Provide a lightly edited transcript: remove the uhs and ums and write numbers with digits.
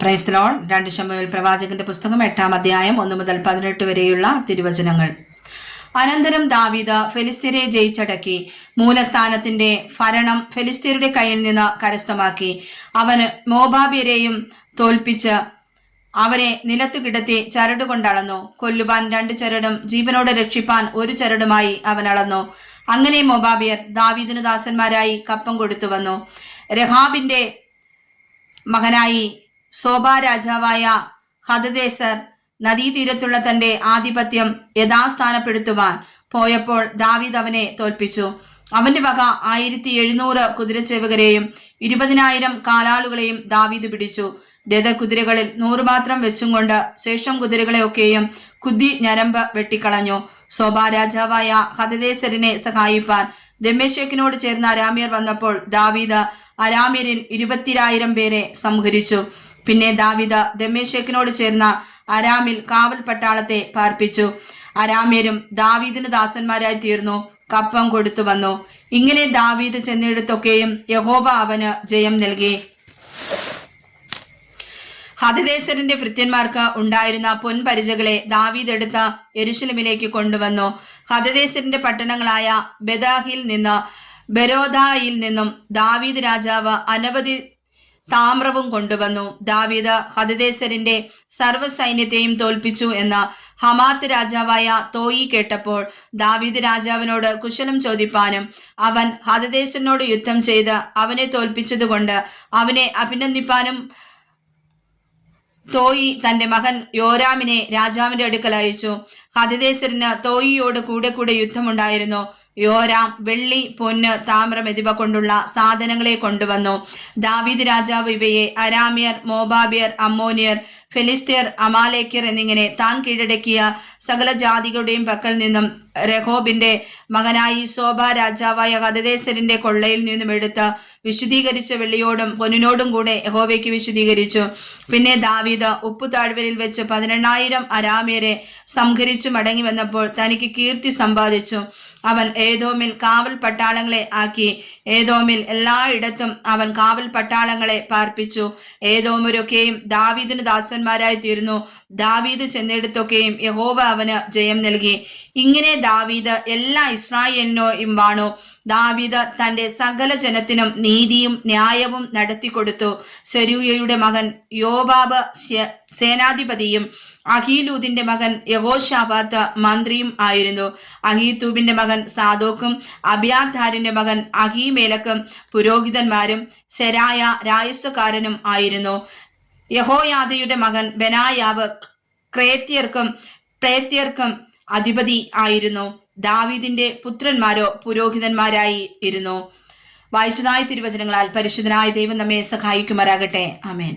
Praise the Lord. 2 ശമൂവേൽ പ്രവാചകന്റെ പുസ്തകം 8-ാം അധ്യായം 1 മുതൽ 18 വരെയുള്ള തിരുവചനങ്ങൾ. അനന്തരം ദാവീദ് ഫെലിസ്ത്യരെ ജയിച്ചടക്കി മൂലസ്ഥാനത്തിന്റെ ഭരണം ഫെലിസ്ത്യരുടെ കയ്യിൽ നിന്ന് കരസ്ഥമാക്കി. അവന് മോബാബ്യരെയും തോൽപ്പിച്ച് അവരെ നിലത്തു കിടത്തി ചരടുകൊണ്ടളന്നു. കൊല്ലുവാൻ 2 ചരടും ജീവനോടെ രക്ഷിപ്പാൻ 1 ചരടുമായി അവൻ അളന്നു. അങ്ങനെ മോബാബ്യർ ദാവീദിന് ദാസന്മാരായി കപ്പം കൊടുത്തു വന്നു. രഹാബിന്റെ മകനായി സോബാ രാജാവായ ഹദദേസർ നദീതീരത്തുള്ള തന്റെ ആധിപത്യം യഥാസ്ഥാനപ്പെടുത്തുവാൻ പോയപ്പോൾ ദാവീദ് അവനെ തോൽപ്പിച്ചു. അവന്റെ വക 1700 കുതിരച്ചേവകരെയും 20,000 കാലാളുകളെയും ദാവീദ് പിടിച്ചു. രഥകുതിരകളിൽ 100 മാത്രം വെച്ചും കൊണ്ട് ശേഷം കുതിരകളെയൊക്കെയും കുതി ഞരമ്പ് വെട്ടിക്കളഞ്ഞു. സോബാ രാജാവായ ഹദദേസരിനെ സഹായിപ്പാൻ ദമ്മേശേക്കിനോട് ചേർന്ന അരാമ്യർ വന്നപ്പോൾ ദാവീദ് അരാമ്യരിൽ 20,000 പേരെ സംഹരിച്ചു. പിന്നെ ദാവീദ് ദമ്മേശേക്കിനോട് ചേർന്ന അരാമിൽ കാവൽ പട്ടാളത്തെ പാർപ്പിച്ചു. അരാമ്യരും ദാവീദിന് ദാസന്മാരായി തീർന്നു, കപ്പം കൊടുത്തു വന്നു. ഇങ്ങനെ ദാവീദ് ചെന്നിടത്തൊക്കെയും യഹോവ അവന് ജയം നൽകി. ഹദദേസരിന്റെ ഭൃത്യന്മാർക്ക് ഉണ്ടായിരുന്ന പൊൻപരിചകളെ ദാവീദ് എടുത്ത് യെരൂശലേമിലേക്ക് കൊണ്ടുവന്നു. ഹദദേസരിന്റെ പട്ടണങ്ങളായ ബെദാഹിൽ നിന്ന് ബെരോദായിൽ നിന്നും ദാവീദ് രാജാവ് അനവധി താമ്രവും കൊണ്ടുവന്നു. ദാവീദ് ഹദദേസരിന്റെ സർവ്വസൈന്യത്തെയും തോൽപ്പിച്ചു എന്ന് ഹമാത്ത് രാജാവായ തോയി കേട്ടപ്പോൾ ദാവീദ് രാജാവിനോട് കുശലം ചോദിപ്പാനും അവൻ ഹദദേസരിനോട് യുദ്ധം ചെയ്ത് അവനെ തോൽപ്പിച്ചതുകൊണ്ട് അവനെ അഭിനന്ദിപ്പാനും തോയി തന്റെ മകൻ യോരാമിനെ രാജാവിന്റെ അടുക്കൽ അയച്ചു. ഹദദേസരിന് തോയിയോട് കൂടെ യുദ്ധമുണ്ടായിരുന്നു. യോരാം വെള്ളി, പൊന്ന്, താമ്രം എന്നിവ കൊണ്ടുള്ള സാധനങ്ങളെ കൊണ്ടുവന്നു. ദാവീദ് രാജാവ് ഇവയെ അരാമ്യർ, മോബാബ്യർ, അമ്മോനിയർ, ഫെലിസ്ത്യർ, അമാലേക്യർ എന്നിങ്ങനെ താൻ കീഴടക്കിയ സകല ജാതികളുടെയും പക്കൽ നിന്നും രഹോബിന്റെ മകനായി സോബാ രാജാവായ ഹദദേസരിന്റെ കൊള്ളയിൽ നിന്നും എടുത്ത് വിശുദ്ധീകരിച്ച വെള്ളിയോടും പൊന്നിനോടും കൂടെ യഹോവയ്ക്ക് വിശുദ്ധീകരിച്ചു. പിന്നെ ദാവീദ് ഉപ്പു താഴ്വരയിൽ വെച്ച് 18,000 അരാമ്യരെ സംഹരിച്ചു മടങ്ങി വന്നപ്പോൾ തനിക്ക് കീർത്തി സമ്പാദിച്ചു. അവൻ ഏദോമിൽ കാവൽ പട്ടാളങ്ങളെ ആക്കി. ഏദോമിൽ എല്ലായിടത്തും അവൻ കാവൽ പട്ടാളങ്ങളെ പാർപ്പിച്ചു. ഏദോമരൊക്കെയും ദാവീദിന് ദാസന്മാരായി തീർന്നു. ദാവീദ് ചെന്നിടത്തൊക്കെയും യഹോവ അവന് ജയം നൽകി. ഇങ്ങനെ ദാവീദ് എല്ലാ ഇസ്രായേലിനും വാണു. ദാവീദ് തന്റെ സകല ജനത്തിനും നീതിയും ന്യായവും നടത്തിക്കൊടുത്തു. സെരൂയയുടെ മകൻ യോബാബ് സേനാധിപതിയും അഹീലൂദിന്റെ മകൻ യഹോശാഫാത്ത് മന്ത്രിയും ആയിരുന്നു. അഹീതൂബിന്റെ മകൻ സാദോക്കും അബ്യാഥാരിന്റെ മകൻ അഹീമേലക്കും പുരോഹിതന്മാരും സെരായ രായസ്വക്കാരനും ആയിരുന്നു. യഹോയാദയുടെ മകൻ ബെനായാവ് ക്രേത്യർക്കും പ്ലേത്യർക്കും അധിപതി ആയിരുന്നു. ദാവീദിന്റെ പുത്രന്മാരോ പുരോഹിതന്മാരായി ഇരുന്നു. വായിച്ചതായ തിരുവചനങ്ങളാൽ പരിശുദ്ധനായ ദൈവം നമ്മെ സഹായിക്കുമാറാകട്ടെ. ആമേൻ.